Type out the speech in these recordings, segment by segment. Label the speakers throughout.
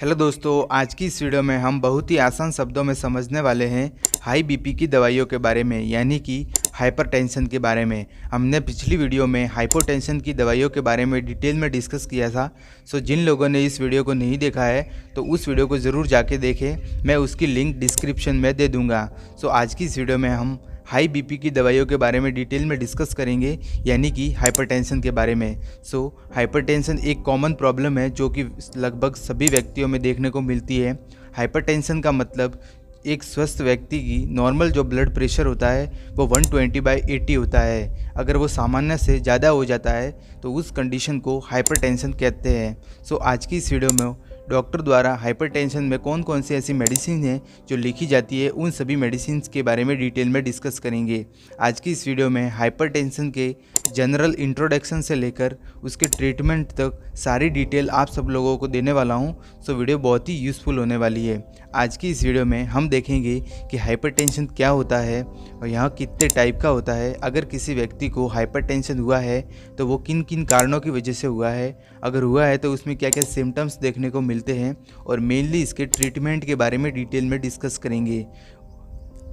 Speaker 1: Hello दोस्तों, आज की इस वीडियो में हम बहुत ही आसान शब्दों में समझने वाले हैं हाई बीपी की दवाइयों के बारे में, यानी कि हाइपरटेंशन के बारे में। हमने पिछली वीडियो में हाइपोटेंशन की दवाइयों के बारे में डिटेल में डिस्कस किया था। सो जिन लोगों ने इस वीडियो को नहीं देखा है तो उस वीडियो को ज़रूर जाके देखें, मैं उसकी लिंक डिस्क्रिप्शन में दे दूँगा। सो आज की इस वीडियो में हम हाई बीपी की दवाइयों के बारे में डिटेल में डिस्कस करेंगे, यानी कि हाइपरटेंशन के बारे में। सो हाइपरटेंशन एक कॉमन प्रॉब्लम है जो कि लगभग सभी व्यक्तियों में देखने को मिलती है। हाइपरटेंशन का मतलब एक स्वस्थ व्यक्ति की नॉर्मल जो ब्लड प्रेशर होता है वो 120/80 होता है। अगर वो सामान्य से ज़्यादा हो जाता है तो उस कंडीशन को हाइपरटेंशन कहते हैं। सो आज की इस वीडियो में डॉक्टर द्वारा हाइपरटेंशन में कौन कौन सी ऐसी मेडिसिन हैं जो लिखी जाती है, उन सभी मेडिसिन के बारे में डिटेल में डिस्कस करेंगे। आज की इस वीडियो में हाइपरटेंशन के जनरल इंट्रोडक्शन से लेकर उसके ट्रीटमेंट तक सारी डिटेल आप सब लोगों को देने वाला हूं। सो वीडियो बहुत ही यूज़फुल होने वाली है। आज की इस वीडियो में हम देखेंगे कि हाइपरटेंशन क्या होता है और यहाँ कितने टाइप का होता है। अगर किसी व्यक्ति को हाइपरटेंशन हुआ है तो वो किन किन कारणों की वजह से हुआ है, अगर हुआ है तो उसमें क्या क्या सिम्टम्स देखने को मिलते हैं, और मेनली इसके ट्रीटमेंट के बारे में डिटेल में डिस्कस करेंगे।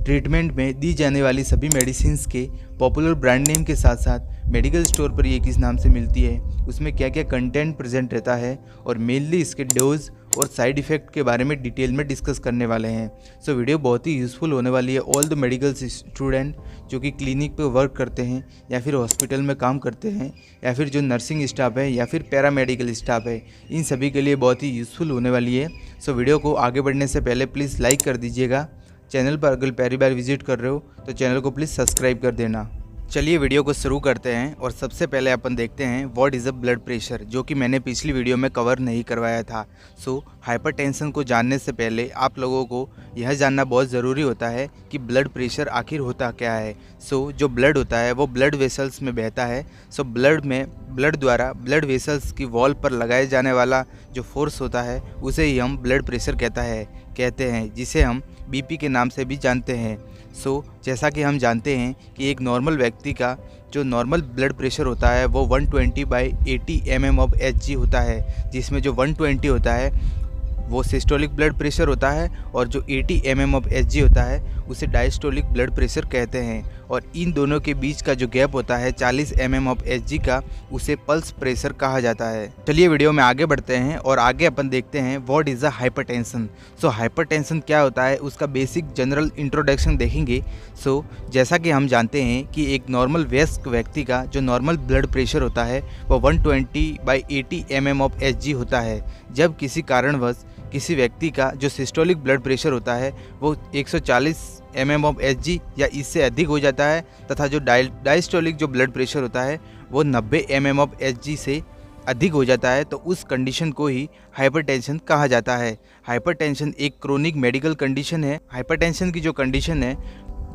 Speaker 1: ट्रीटमेंट में दी जाने वाली सभी मेडिसिन्स के पॉपुलर ब्रांड नेम के साथ साथ मेडिकल स्टोर पर ये किस नाम से मिलती है, उसमें क्या क्या कंटेंट प्रेजेंट रहता है, और मेनली इसके डोज और साइड इफ़ेक्ट के बारे में डिटेल में डिस्कस करने वाले हैं। सो वीडियो बहुत ही यूज़फुल होने वाली है ऑल द मेडिकल स्टूडेंट जो कि क्लिनिक पे वर्क करते हैं या फिर हॉस्पिटल में काम करते हैं या फिर जो नर्सिंग स्टाफ है या फिर पैरामेडिकल स्टाफ है, इन सभी के लिए बहुत ही यूज़फुल होने वाली है। सो वीडियो को आगे बढ़ने से पहले प्लीज़ लाइक कर दीजिएगा। चैनल पर अगर पहली बार विजिट कर रहे हो तो चैनल को प्लीज़ सब्सक्राइब कर देना। चलिए वीडियो को शुरू करते हैं और सबसे पहले अपन देखते हैं what is a blood pressure, जो कि मैंने पिछली वीडियो में कवर नहीं करवाया था। सो हाइपरटेंशन को जानने से पहले आप लोगों को यह जानना बहुत ज़रूरी होता है कि ब्लड प्रेशर आखिर होता क्या है। सो जो ब्लड होता है वो ब्लड वेसल्स में बहता है। सो ब्लड द्वारा ब्लड वेसल्स की वॉल पर लगाए जाने वाला जो फोर्स होता है उसे ही हम ब्लड प्रेशर कहते हैं, जिसे हम बीपी के नाम से भी जानते हैं। सो जैसा कि हम जानते हैं कि एक नॉर्मल व्यक्ति का जो नॉर्मल ब्लड प्रेशर होता है वो 120/80 mmHg होता है, जिसमें जो 120 होता है वो सिस्टोलिक ब्लड प्रेशर होता है और जो 80 mmHg होता है उसे डायस्टोलिक ब्लड प्रेशर कहते हैं, और इन दोनों के बीच का जो गैप होता है 40 mmHg का, उसे पल्स प्रेशर कहा जाता है। चलिए वीडियो में आगे बढ़ते हैं और आगे अपन देखते हैं what is a hypertension. So hypertension क्या होता है उसका बेसिक जनरल इंट्रोडक्शन देखेंगे। सो जैसा कि हम जानते हैं कि एक नॉर्मल वयस्क व्यक्ति का जो नॉर्मल ब्लड प्रेशर होता है वो 120/80 mmHg होता है। जब किसी कारणवश किसी व्यक्ति का जो सिस्टोलिक ब्लड प्रेशर होता है वो 140 mmHg या इससे अधिक हो जाता है तथा जो डायस्टोलिक जो ब्लड प्रेशर होता है वो 90 mmHg से अधिक हो जाता है, तो उस कंडीशन को ही हाइपरटेंशन कहा जाता है। हाइपरटेंशन एक क्रोनिक मेडिकल कंडीशन है। हाइपरटेंशन की जो कंडीशन है,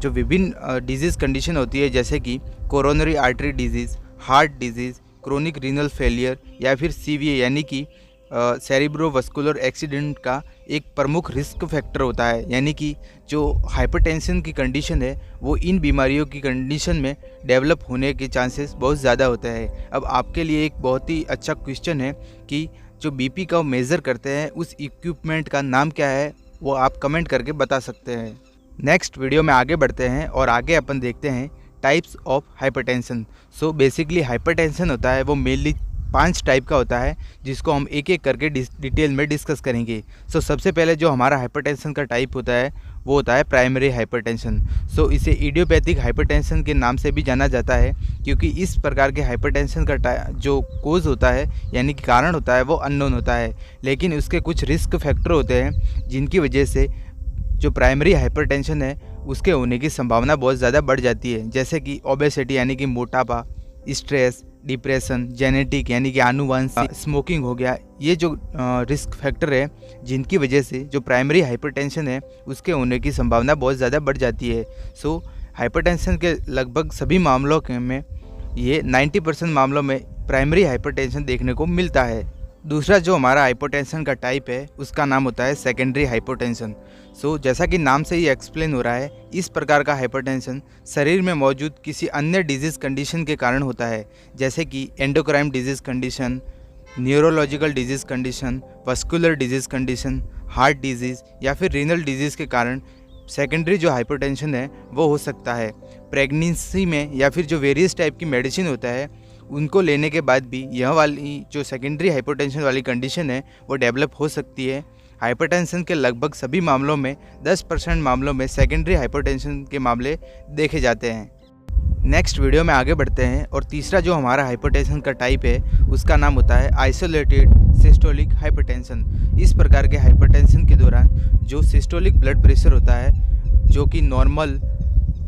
Speaker 1: जो विभिन्न डिजीज़ कंडीशन होती है, जैसे कि coronary artery disease, heart disease, chronic renal failure या फिर सीवीए यानी कि सेरिब्रोवास्कुलर एक्सीडेंट का एक प्रमुख रिस्क फैक्टर होता है। यानी कि जो हाइपरटेंशन की कंडीशन है वो इन बीमारियों की कंडीशन में डेवलप होने के चांसेस बहुत ज़्यादा होते हैं। अब आपके लिए एक बहुत ही अच्छा क्वेश्चन है कि जो बीपी का मेज़र करते हैं उस इक्विपमेंट का नाम क्या है, वो आप कमेंट करके बता सकते हैं। नेक्स्ट वीडियो में आगे बढ़ते हैं और आगे अपन देखते हैं types of hypertension. So basically hypertension होता है वो मेनली 5 टाइप का होता है, जिसको हम एक एक करके डिटेल में डिस्कस करेंगे। सो सबसे पहले जो हमारा हाइपरटेंशन का टाइप होता है वो होता है प्राइमरी हाइपरटेंशन। सो इसे इडियोपैथिक हाइपरटेंशन के नाम से भी जाना जाता है, क्योंकि इस प्रकार के हाइपरटेंशन का जो कोज होता है यानी कि कारण होता है वो अननोन होता है, लेकिन उसके कुछ रिस्क फैक्टर होते हैं जिनकी वजह से जो प्राइमरी हाइपरटेंशन है उसके होने की संभावना बहुत ज़्यादा बढ़ जाती है, जैसे कि ओबेसिटी यानी कि मोटापा, स्ट्रेस, डिप्रेशन, जेनेटिक यानी कि आनुवंशिक, स्मोकिंग हो गया। ये जो रिस्क फैक्टर है जिनकी वजह से जो प्राइमरी हाइपरटेंशन है उसके होने की संभावना बहुत ज़्यादा बढ़ जाती है। सो हाइपरटेंशन के लगभग सभी मामलों में ये 90% मामलों में प्राइमरी हाइपरटेंशन देखने को मिलता है। दूसरा जो हमारा हाइपोटेंशन का टाइप है उसका नाम होता है सेकेंडरी हाइपोटेंशन। सो जैसा कि नाम से ही एक्सप्लेन हो रहा है, इस प्रकार का हाइपोटेंशन शरीर में मौजूद किसी अन्य डिजीज़ कंडीशन के कारण होता है, जैसे कि endocrine disease condition, neurological disease condition, vascular disease condition, heart disease या फिर रीनल डिजीज़ के कारण सेकेंडरी जो हाइपरटेंशन है वो हो सकता है। प्रेगनेंसी में या फिर जो वेरियस टाइप की मेडिसिन होता है उनको लेने के बाद भी यह वाली जो सेकेंडरी हाइपरटेंशन वाली कंडीशन है वो डेवलप हो सकती है। हाइपरटेंशन के लगभग सभी मामलों में 10% मामलों में सेकेंडरी हाइपरटेंशन के मामले देखे जाते हैं। नेक्स्ट वीडियो में आगे बढ़ते हैं और तीसरा जो हमारा हाइपरटेंशन का टाइप है उसका नाम होता है आइसोलेटेड सिस्टोलिक हाइपरटेंशन। इस प्रकार के हाइपरटेंशन के दौरान जो सिस्टोलिक ब्लड प्रेशर होता है जो कि नॉर्मल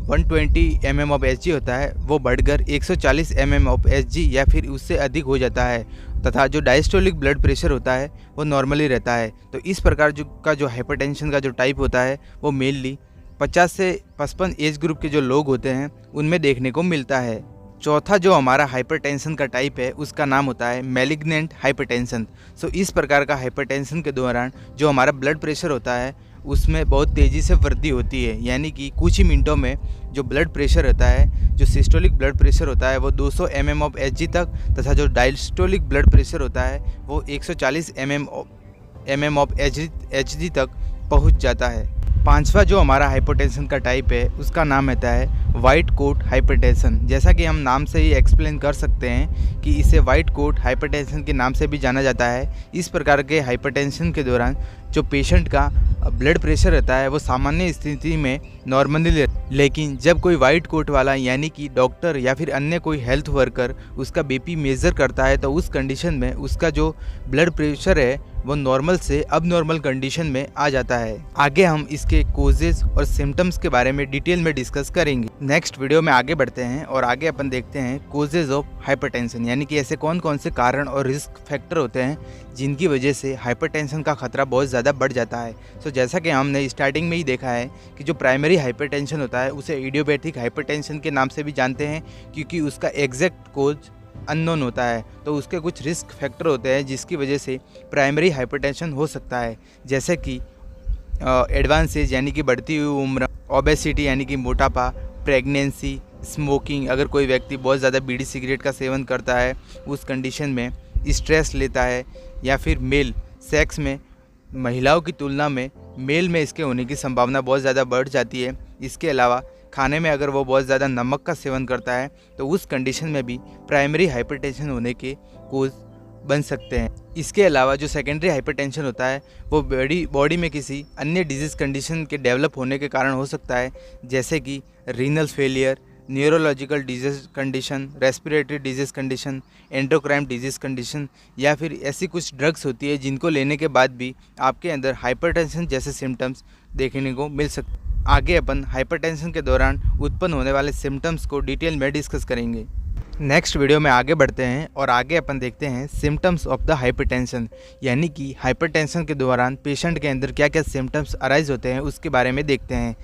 Speaker 1: 120 mm ऑफ Hg होता है वो बढ़कर 140 mm ऑफ Hg या फिर उससे अधिक हो जाता है तथा जो डायस्टोलिक ब्लड प्रेशर होता है वो नॉर्मली रहता है। तो इस प्रकार जो हाइपरटेंशन का जो टाइप होता है वो मेनली 50 से 55 एज ग्रुप के जो लोग होते हैं उनमें देखने को मिलता है। चौथा जो हमारा हाइपरटेंशन का टाइप है उसका नाम होता है मैलिग्नेंट हाइपरटेंशन। इस प्रकार का हाइपरटेंशन के दौरान जो हमारा ब्लड प्रेशर होता है उसमें बहुत तेज़ी से वृद्धि होती है, यानी कि कुछ ही मिनटों में जो ब्लड प्रेशर होता है, जो सिस्टोलिक ब्लड प्रेशर होता है वो 200 mm ऑफ Hg तक तथा जो डायस्टोलिक ब्लड प्रेशर होता है वो 140 mm ऑफ Hg तक पहुंच जाता है। पांचवा जो हमारा हाइपरटेंशन का टाइप है उसका नाम रहता है वाइट कोट हाइपरटेंशन। जैसा कि हम नाम से ही एक्सप्लेन कर सकते हैं कि इसे वाइट कोट हाइपरटेंशन के नाम से भी जाना जाता है। इस प्रकार के हाइपरटेंशन के दौरान जो पेशेंट का ब्लड प्रेशर रहता है वो सामान्य स्थिति में नॉर्मली, लेकिन जब कोई वाइट कोट वाला यानी कि डॉक्टर या फिर अन्य कोई हेल्थ वर्कर उसका बीपी मेज़र करता है तो उस कंडीशन में उसका जो ब्लड प्रेशर है वो नॉर्मल से अब नॉर्मल कंडीशन में आ जाता है। आगे हम इसके कोजेस और सिम्टम्स के बारे में डिटेल में डिस्कस करेंगे। नेक्स्ट वीडियो में आगे बढ़ते हैं और आगे अपन देखते हैं कोजेस ऑफ हाइपरटेंशन, यानी कि ऐसे कौन कौन से कारण और रिस्क फैक्टर होते हैं जिनकी वजह से हाइपरटेंशन का खतरा बहुत ज़्यादा बढ़ जाता है। जैसा कि हमने स्टार्टिंग में ही देखा है कि जो प्राइमरी हाइपरटेंशन होता है उसे इडियोपैथिक हाइपरटेंशन के नाम से भी जानते हैं क्योंकि उसका एग्जैक्ट कोज अननोन होता है। तो उसके कुछ रिस्क फैक्टर होते हैं जिसकी वजह से प्राइमरी हाइपरटेंशन हो सकता है, जैसे कि एडवांस एज यानी कि बढ़ती हुई उम्र, ओबेसिटी यानी कि मोटापा, प्रेगनेंसी, स्मोकिंग, अगर कोई व्यक्ति बहुत ज़्यादा बीड़ी सिगरेट का सेवन करता है उस कंडीशन में, स्ट्रेस लेता है, या फिर मेल सेक्स में महिलाओं की तुलना में मेल में इसके होने की संभावना बहुत ज़्यादा बढ़ जाती है। इसके अलावा खाने में अगर वो बहुत ज़्यादा नमक का सेवन करता है तो उस कंडीशन में भी प्राइमरी हाइपरटेंशन होने के कोज बन सकते हैं। इसके अलावा जो सेकेंडरी हाइपरटेंशन होता है वो बॉडी में किसी अन्य डिजीज़ कंडीशन के डेवलप होने के कारण हो सकता है, जैसे कि renal failure, neurological disease condition, respiratory disease condition, endocrine disease condition, या फिर ऐसी कुछ ड्रग्स होती है जिनको लेने के बाद भी आपके अंदर हाइपरटेंशन जैसे सिम्टम्स देखने को मिल सकते हैं। आगे अपन हाइपरटेंशन के दौरान उत्पन्न होने वाले सिम्टम्स को डिटेल में डिस्कस करेंगे। नेक्स्ट वीडियो में आगे बढ़ते हैं और आगे अपन देखते हैं सिम्टम्स ऑफ द हाइपरटेंशन, यानी कि हाइपरटेंशन के दौरान पेशेंट के अंदर क्या क्या सिम्टम्स अराइज होते हैं उसके बारे में देखते हैं।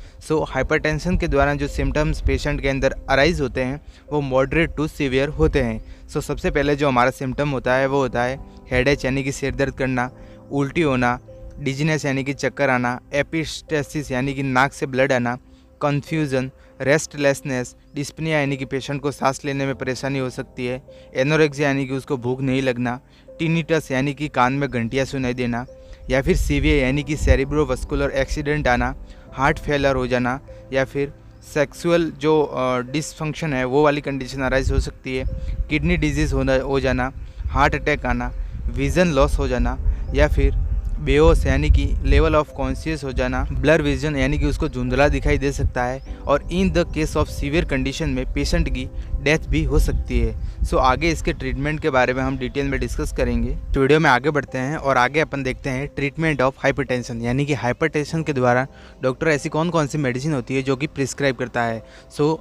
Speaker 1: हाइपरटेंशन के दौरान जो सिम्टम्स पेशेंट के अंदर अराइज होते हैं वो मॉडरेट टू सीवियर होते हैं। सबसे पहले जो हमारा सिम्टम होता है वो होता है हेडेक यानी कि सिर दर्द करना, उल्टी होना, डिजीनेस यानी कि चक्कर आना, एपिस्टेसिस यानी कि नाक से ब्लड आना, कन्फ्यूज़न, रेस्टलेसनेस, डिस्पनिया यानी कि पेशेंट को सांस लेने में परेशानी हो सकती है, एनोरेक्सिया यानी कि उसको भूख नहीं लगना, टिनिटस यानी कि कान में घंटियाँ सुनाई देना, या फिर सीवियर यानी कि सेरिब्रोवास्कुलर एक्सीडेंट आना, हार्ट फेलर हो जाना, या फिर सेक्सुअल जो डिसफंक्शन है वो वाली कंडीशन अराइज हो सकती है, किडनी डिजीज़ हो जाना, हार्ट अटैक आना, विज़न लॉस हो जाना, या फिर बेहोश यानी कि लेवल ऑफ कॉन्शियस हो जाना, ब्लर विजन यानी कि उसको धुंधला दिखाई दे सकता है, और in the case of severe condition में पेशेंट की डेथ भी हो सकती है। आगे इसके ट्रीटमेंट के बारे में हम डिटेल में डिस्कस करेंगे। वीडियो में आगे बढ़ते हैं और आगे अपन देखते हैं ट्रीटमेंट ऑफ हाइपरटेंशन, यानी कि हाइपरटेंशन के द्वारा डॉक्टर ऐसी कौन कौन सी मेडिसिन होती है जो कि प्रिस्क्राइब करता है।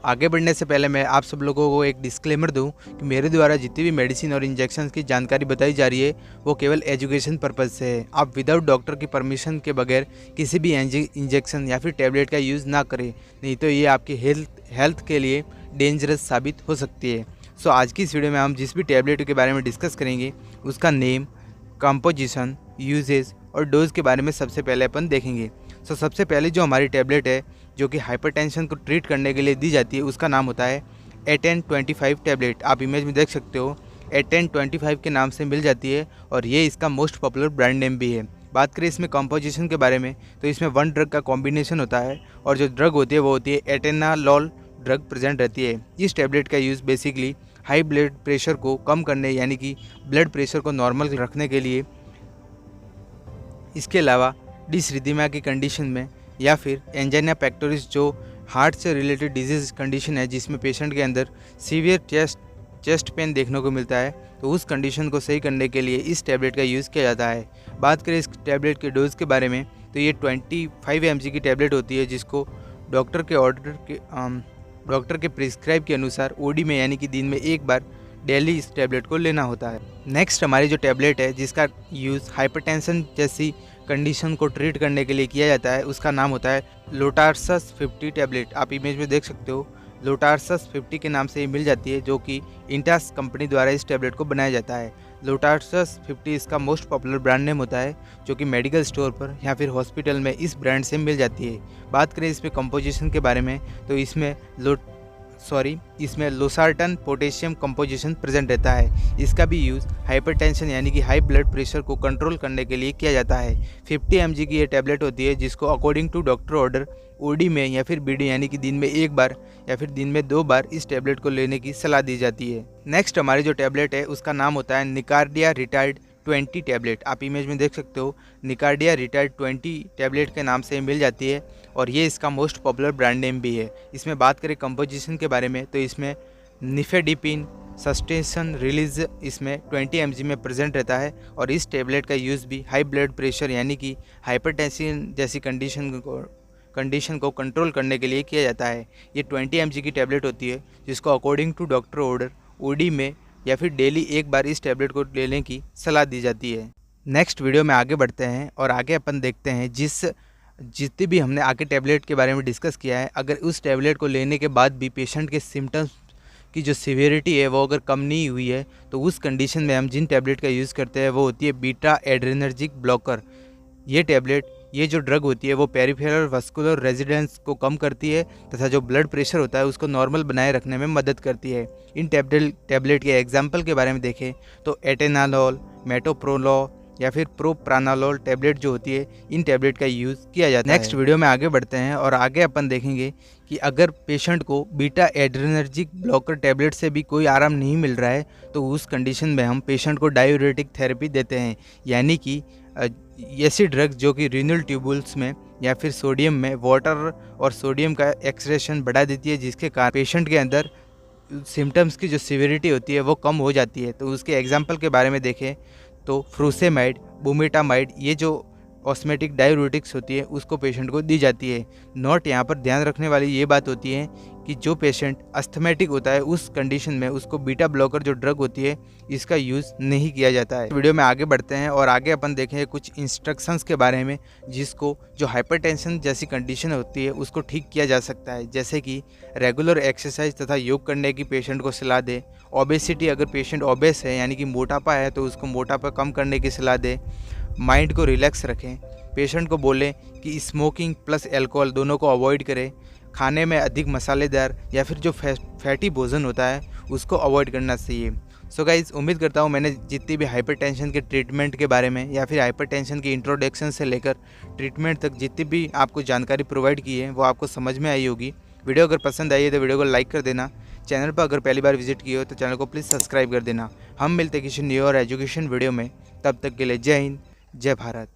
Speaker 1: आगे बढ़ने से पहले मैं आप सब लोगों को एक डिस्क्लेमर दूँ कि मेरे द्वारा जितनी भी मेडिसिन और इंजेक्शन की जानकारी बताई जा रही है वो केवल एजुकेशन पर्पज़ से है। आप विदाउट डॉक्टर की परमिशन के बगैर किसी भी इंजेक्शन या फिर टैबलेट का यूज़ ना करें, नहीं तो ये आपकी हेल्थ के लिए डेंजरस साबित हो सकती है। आज की इस वीडियो में हम जिस भी टैबलेट के बारे में डिस्कस करेंगे उसका नेम, कंपोजिशन, यूजेज और डोज के बारे में सबसे पहले अपन देखेंगे। सबसे पहले जो हमारी टैबलेट है जो कि हाइपरटेंशन को ट्रीट करने के लिए दी जाती है उसका नाम होता है 8N25 टैबलेट। आप इमेज में देख सकते हो A1025 के नाम से मिल जाती है और ये इसका मोस्ट पॉपुलर ब्रांड नेम भी है। बात करें इसमें कंपोजिशन के बारे में तो इसमें 1 ड्रग का कॉम्बिनेशन होता है और जो ड्रग होती है वो होती है एटेनालॉल ड्रग प्रेजेंट रहती है। इस टैबलेट का use basically high blood pressure को कम करने यानी कि ब्लड प्रेशर को नॉर्मल रखने के लिए, इसके अलावा डिसरिथमिया की कंडीशन में या फिर एंजाइना पेक्टोरिस जो हार्ट से रिलेटेड डिजीज कंडीशन है जिसमें पेशेंट के अंदर सीवियर चेस्ट पेन देखने को मिलता है, तो उस कंडीशन को सही करने के लिए इस टैबलेट का यूज़ किया जाता है। बात करें इस टैबलेट के डोज के बारे में तो ये 25 mg की टैबलेट होती है जिसको डॉक्टर के प्रिस्क्राइब के अनुसार ओडी में यानी कि दिन में एक बार डेली इस टैबलेट को लेना होता है। नेक्स्ट हमारी जो टैबलेट है जिसका यूज़ हाइपरटेंशन जैसी कंडीशन को ट्रीट करने के लिए किया जाता है, उसका नाम होता है लोटार्सस 50 टैबलेट। आप इमेज में देख सकते हो लोटार्सस 50 के नाम से ये मिल जाती है, जो कि इंटास कंपनी द्वारा इस टैबलेट को बनाया जाता है। लोटार्सस 50 इसका मोस्ट पॉपुलर ब्रांड नेम होता है जो कि मेडिकल स्टोर पर या फिर हॉस्पिटल में इस ब्रांड से मिल जाती है। बात करें इसमें कंपोजिशन के बारे में तो इसमें लोसार्टन पोटेशियम कंपोजिशन प्रेजेंट रहता है। इसका भी यूज़ हाइपरटेंशन यानी कि हाई ब्लड प्रेशर को कंट्रोल करने के लिए किया जाता है। 50 mg की ये टैबलेट होती है जिसको according to doctor order OD में या फिर बीडी यानी कि दिन में एक बार या फिर दिन में 2 बार इस टैबलेट को लेने की सलाह दी जाती है। नेक्स्ट हमारी जो टैबलेट है उसका नाम होता है निकार्डिया रिटायर्ड 20 टैबलेट। आप इमेज में देख सकते हो निकार्डिया रिटायर्ड 20 टैबलेट के नाम से मिल जाती है और ये इसका मोस्ट पॉपुलर ब्रांड नेम भी है। इसमें बात करें कंपोजिशन के बारे में तो इसमें निफेडिपिन सस्टेंशन रिलीज इसमें 20 mg में प्रेजेंट रहता है और इस टैबलेट का यूज़ भी हाई ब्लड प्रेशर यानी कि हाइपरटेंशन जैसी कंडीशन को कंट्रोल करने के लिए किया जाता है। ये 20 mg की टैबलेट होती है जिसको according to doctor order OD में या फिर डेली एक बार इस टैबलेट को लेने की सलाह दी जाती है। नेक्स्ट वीडियो में आगे बढ़ते हैं और आगे अपन देखते हैं जितनी भी हमने आगे टैबलेट के बारे में डिस्कस किया है, अगर उस टैबलेट को लेने के बाद भी पेशेंट के सिम्टम्स की जो सीवियरिटी है वो अगर कम नहीं हुई है तो उस कंडीशन में हम जिन टैबलेट का यूज़ करते हैं वो होती है बीटा एड्रेनर्जिक ब्लॉकर। ये जो ड्रग होती है वो पेरिफेरल वस्कुलर रेजिडेंस को कम करती है तथा जो ब्लड प्रेशर होता है उसको नॉर्मल बनाए रखने में मदद करती है। इन टैबलेट के एग्जाम्पल के बारे में देखें तो एटेनालॉल, मेटोप्रोलोल या फिर प्रोप्रानालोल टैबलेट जो होती है, इन टैबलेट का यूज़ किया जाता है। नेक्स्ट वीडियो में आगे बढ़ते हैं और आगे अपन देखेंगे कि अगर पेशेंट को बीटा एड्रेनर्जिक ब्लॉकर टैबलेट से भी कोई आराम नहीं मिल रहा है तो उस कंडीशन में हम पेशेंट को डायूरेटिक थेरेपी देते हैं, यानी कि ऐसी ड्रग्स जो कि रीनल ट्यूबुल्स में या फिर सोडियम में वाटर और सोडियम का एक्सक्रेशन बढ़ा देती है, जिसके कारण पेशेंट के अंदर सिम्टम्स की जो सीवियरिटी होती है वो कम हो जाती है। तो उसके एग्जाम्पल के बारे में देखें तो फ्रूसेमाइड, बुमेटामाइड, ये जो ऑस्मेटिक डायूरेटिक्स होती है उसको पेशेंट को दी जाती है। नोट यहाँ पर ध्यान रखने वाली ये बात होती है कि जो पेशेंट अस्थमेटिक होता है उस कंडीशन में उसको बीटा ब्लॉकर जो ड्रग होती है इसका यूज़ नहीं किया जाता है। वीडियो में आगे बढ़ते हैं और आगे अपन देखेंगे कुछ इंस्ट्रक्शंस के बारे में जिसको जो हाइपरटेंशन जैसी कंडीशन होती है उसको ठीक किया जा सकता है, जैसे कि रेगुलर एक्सरसाइज तथा योग करने की पेशेंट को सलाह दे। ओबेसिटी, अगर पेशेंट ओबेस है यानी कि मोटापा है तो उसको मोटापा कम करने की सलाह दे। माइंड को रिलैक्स रखें। पेशेंट को बोलें कि स्मोकिंग प्लस अल्कोहल दोनों को अवॉइड करें। खाने में अधिक मसालेदार या फिर जो फैटी भोजन होता है उसको अवॉइड करना चाहिए। सो गाइज, उम्मीद करता हूँ मैंने जितनी भी हाइपरटेंशन के ट्रीटमेंट के बारे में या फिर हाइपरटेंशन के इंट्रोडक्शन से लेकर ट्रीटमेंट तक जितनी भी आपको जानकारी प्रोवाइड की है वो आपको समझ में आई होगी। वीडियो अगर पसंद आई है तो वीडियो को लाइक कर देना। चैनल पर अगर पहली बार विजिट किए हो तो चैनल को प्लीज़ सब्सक्राइब कर देना। हम मिलते हैं किसी न्यू और एजुकेशन वीडियो में, तब तक के लिए जय हिंद, जय भारत।